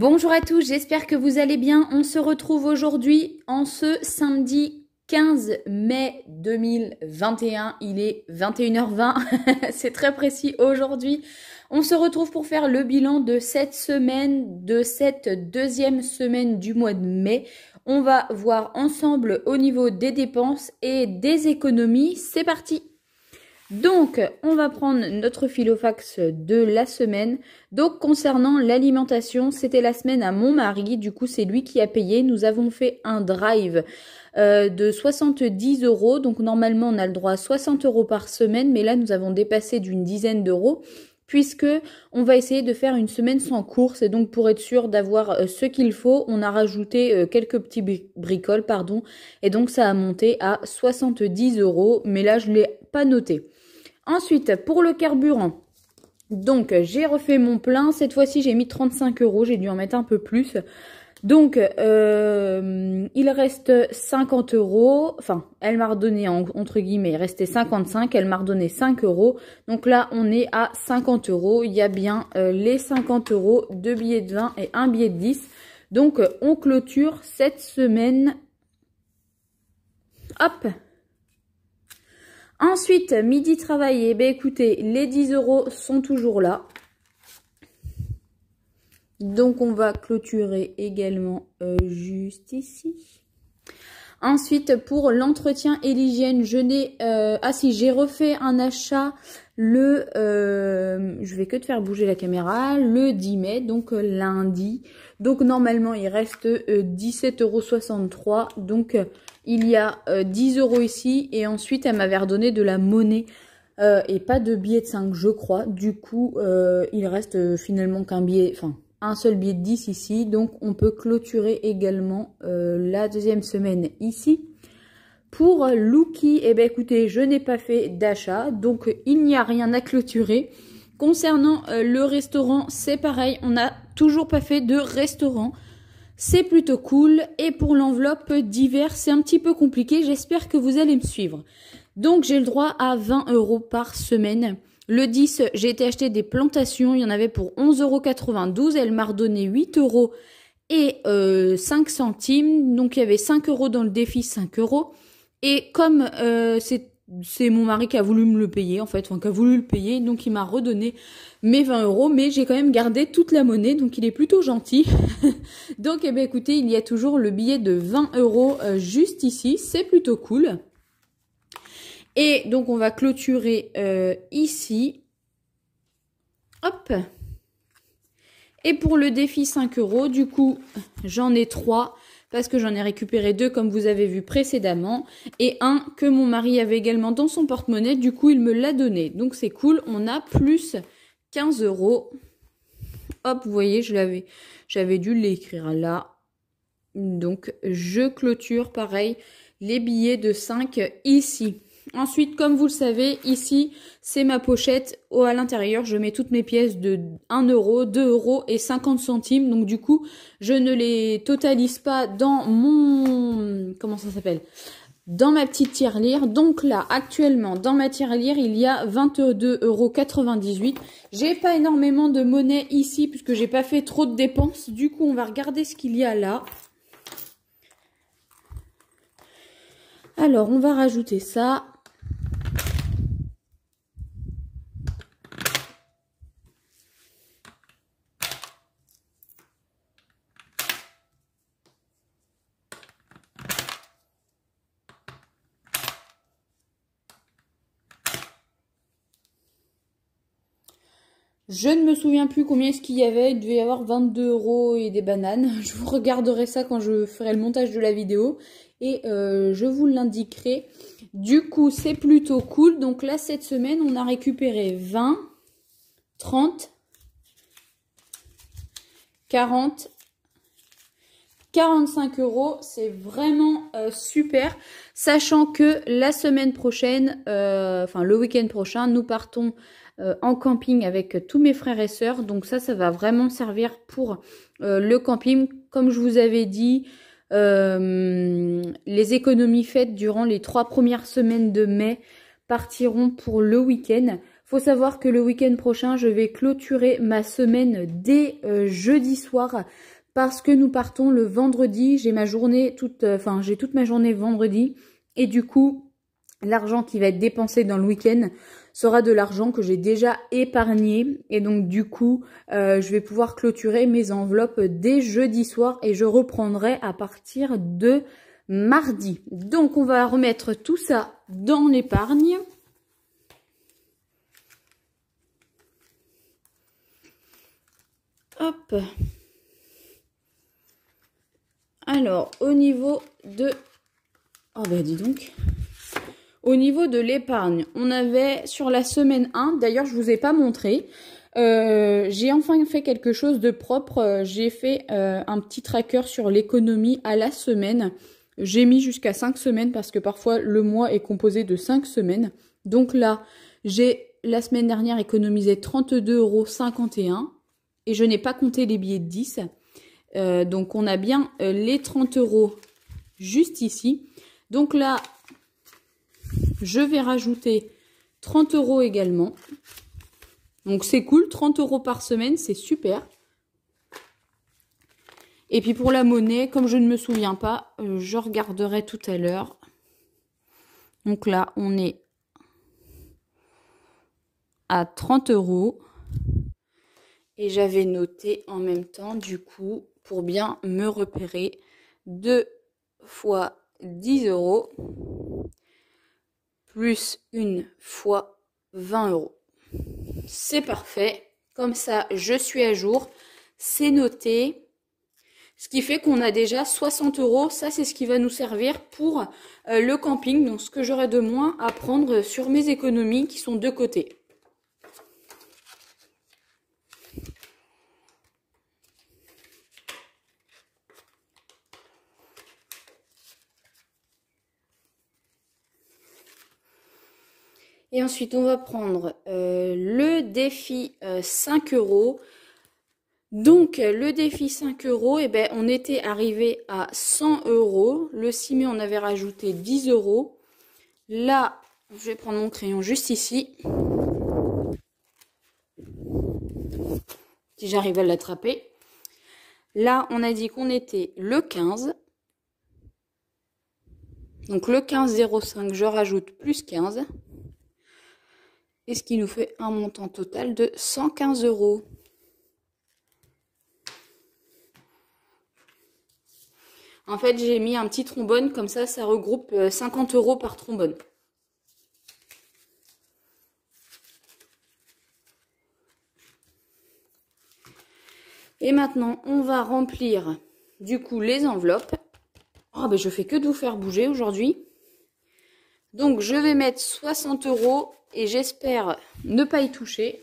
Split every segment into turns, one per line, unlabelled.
Bonjour à tous, j'espère que vous allez bien. On se retrouve aujourd'hui en ce samedi 15 mai 2021. Il est 21h20, c'est très précis aujourd'hui. On se retrouve pour faire le bilan de cette semaine, de cette deuxième semaine du mois de mai. On va voir ensemble au niveau des dépenses et des économies. C'est parti! Donc, on va prendre notre filofax de la semaine. Donc, concernant l'alimentation, c'était la semaine à mon mari. Du coup, c'est lui qui a payé. Nous avons fait un drive de 70 €. Donc, normalement, on a le droit à 60 € par semaine. Mais là, nous avons dépassé d'une dizaine d'euros. Puisque on va essayer de faire une semaine sans course. Et donc, pour être sûr d'avoir ce qu'il faut, on a rajouté quelques petits bricoles, pardon. Et donc, ça a monté à 70 €. Mais là, je ne l'ai pas noté. Ensuite, pour le carburant, donc j'ai refait mon plein. Cette fois-ci, j'ai mis 35 €. J'ai dû en mettre un peu plus. Donc, il reste 50 €. Enfin, elle m'a redonné, entre guillemets, il restait 55. Elle m'a redonné 5 €. Donc là, on est à 50 €. Il y a bien les 50 €, 2 billets de 20 et un billet de 10. Donc, on clôture cette semaine. Hop! Ensuite, midi travaillé, ben écoutez, les 10 € sont toujours là. Donc, on va clôturer également juste ici. Ensuite, pour l'entretien et l'hygiène, je n'ai... j'ai refait un achat le... je vais que te faire bouger la caméra. Le 10 mai, donc lundi. Donc, normalement, il reste 17,63 €. Donc... il y a 10 € ici et ensuite elle m'avait redonné de la monnaie et pas de billet de 5 je crois. Du coup il reste finalement qu'un billet, enfin un seul billet de 10 ici. Donc on peut clôturer également la deuxième semaine ici. Pour Lookie, eh ben écoutez, je n'ai pas fait d'achat donc il n'y a rien à clôturer. Concernant le restaurant, c'est pareil, on n'a toujours pas fait de restaurant. C'est plutôt cool. Et pour l'enveloppe d'hiver, c'est un petit peu compliqué. J'espère que vous allez me suivre. Donc, j'ai le droit à 20 € par semaine. Le 10, j'ai été acheter des plantations. Il y en avait pour 11,92 €. Elle m'a redonné 8 € et 5 centimes. Donc, il y avait 5 € dans le défi, 5 €. Et comme c'est mon mari qui a voulu me le payer, en fait, enfin, qui a voulu le payer, donc il m'a redonné mes 20 €, mais j'ai quand même gardé toute la monnaie, donc il est plutôt gentil. Donc, eh bien, écoutez, il y a toujours le billet de 20 € juste ici, c'est plutôt cool. Et donc, on va clôturer ici. Hop. Et pour le défi 5 €, du coup, j'en ai 3. Parce que j'en ai récupéré 2 comme vous avez vu précédemment. Et un que mon mari avait également dans son porte-monnaie. Du coup, il me l'a donné. Donc, c'est cool. On a plus 15 €. Hop, vous voyez, j'avais dû l'écrire là. Donc, je clôture, pareil, les billets de 5 ici. Ensuite, comme vous le savez, ici, c'est ma pochette. À l'intérieur, je mets toutes mes pièces de 1 €, 2 € et 50 centimes. Donc, du coup, je ne les totalise pas dans mon... Comment ça s'appelle ? Dans ma petite tirelire. Donc là, actuellement, dans ma tirelire, il y a 22,98 €. J'ai pas énormément de monnaie ici, puisque j'ai pas fait trop de dépenses. Du coup, on va regarder ce qu'il y a là. Alors, on va rajouter ça. Je ne me souviens plus combien est-ce qu'il y avait. Il devait y avoir 22 € et des bananes. Je vous regarderai ça quand je ferai le montage de la vidéo. Et je vous l'indiquerai. Du coup, c'est plutôt cool. Donc là, cette semaine, on a récupéré 20, 30, 40, 45 €. C'est vraiment super. Sachant que la semaine prochaine, enfin le week-end prochain, nous partons... en camping avec tous mes frères et sœurs. Donc ça va vraiment servir pour le camping. Comme je vous avais dit, les économies faites durant les 3 premières semaines de mai partiront pour le week-end. Faut savoir que le week-end prochain, je vais clôturer ma semaine dès jeudi soir parce que nous partons le vendredi. J'ai ma journée j'ai toute ma journée vendredi et du coup, l'argent qui va être dépensé dans le week-end sera de l'argent que j'ai déjà épargné. Et donc du coup, je vais pouvoir clôturer mes enveloppes dès jeudi soir et je reprendrai à partir de mardi. Donc on va remettre tout ça dans l'épargne. Hop. Alors, au niveau de... Oh bah dis donc. Au niveau de l'épargne, on avait sur la semaine 1, d'ailleurs je vous ai pas montré, j'ai enfin fait quelque chose de propre. J'ai fait un petit tracker sur l'économie à la semaine. J'ai mis jusqu'à 5 semaines parce que parfois le mois est composé de 5 semaines. Donc là, j'ai la semaine dernière économisé 32,51 € et je n'ai pas compté les billets de 10. Donc on a bien les 30 € juste ici. Donc là, je vais rajouter 30 € également. Donc c'est cool, 30 € par semaine, c'est super. Et puis pour la monnaie, comme je ne me souviens pas, je regarderai tout à l'heure. Donc là, on est à 30 €. Et j'avais noté en même temps, du coup, pour bien me repérer, 2 fois 10 € plus 1 fois 20 €. C'est parfait. Comme ça, je suis à jour. C'est noté. Ce qui fait qu'on a déjà 60 €. Ça, c'est ce qui va nous servir pour le camping. Donc, ce que j'aurai de moins à prendre sur mes économies qui sont de côté. Et ensuite, on va prendre le défi 5 €. Donc, le défi 5 €, eh ben, on était arrivé à 100 €. Le 6 mai, on avait rajouté 10 €. Là, je vais prendre mon crayon juste ici. Si j'arrive à l'attraper. Là, on a dit qu'on était le 15. Donc, le 15,05, je rajoute plus 15. Et ce qui nous fait un montant total de 115 €. En fait, j'ai mis un petit trombone, comme ça regroupe 50 € par trombone. Et maintenant, on va remplir du coup les enveloppes. Oh, ben je fais que de vous faire bouger aujourd'hui. Donc, je vais mettre 60 € et j'espère ne pas y toucher.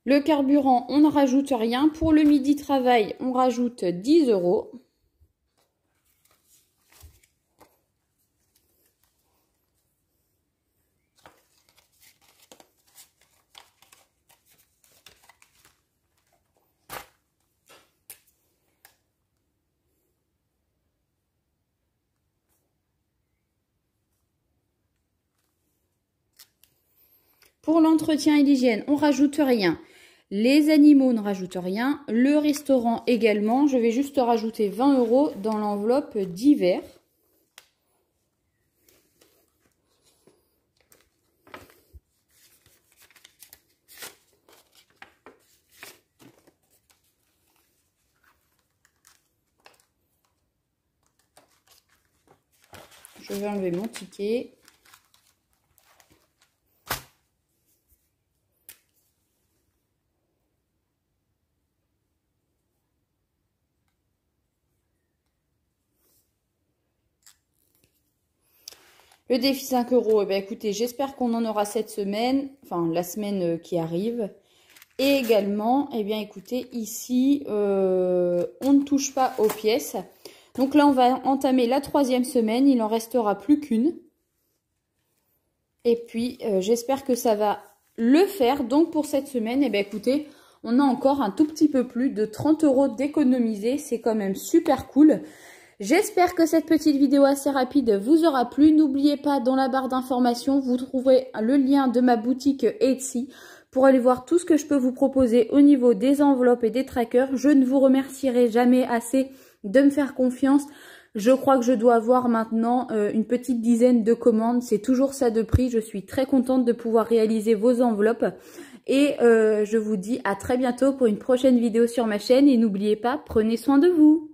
Le carburant, on ne rajoute rien. Pour le midi travail, on rajoute 10 €. Pour l'entretien et l'hygiène, on rajoute rien. Les animaux ne rajoutent rien. Le restaurant également. Je vais juste rajouter 20 € dans l'enveloppe d'hiver. Je vais enlever mon ticket. Le défi 5 €, eh bien, écoutez, j'espère qu'on en aura cette semaine, enfin la semaine qui arrive. Et également, eh bien écoutez, ici, on ne touche pas aux pièces. Donc là, on va entamer la 3e semaine, il n'en restera plus qu'une. Et puis, j'espère que ça va le faire. Donc pour cette semaine, eh bien, écoutez, on a encore un tout petit peu plus de 30 € d'économiser. C'est quand même super cool. J'espère que cette petite vidéo assez rapide vous aura plu. N'oubliez pas, dans la barre d'informations, vous trouverez le lien de ma boutique Etsy pour aller voir tout ce que je peux vous proposer au niveau des enveloppes et des trackers. Je ne vous remercierai jamais assez de me faire confiance. Je crois que je dois avoir maintenant une petite dizaine de commandes. C'est toujours ça de prix. Je suis très contente de pouvoir réaliser vos enveloppes. Et je vous dis à très bientôt pour une prochaine vidéo sur ma chaîne. Et n'oubliez pas, prenez soin de vous.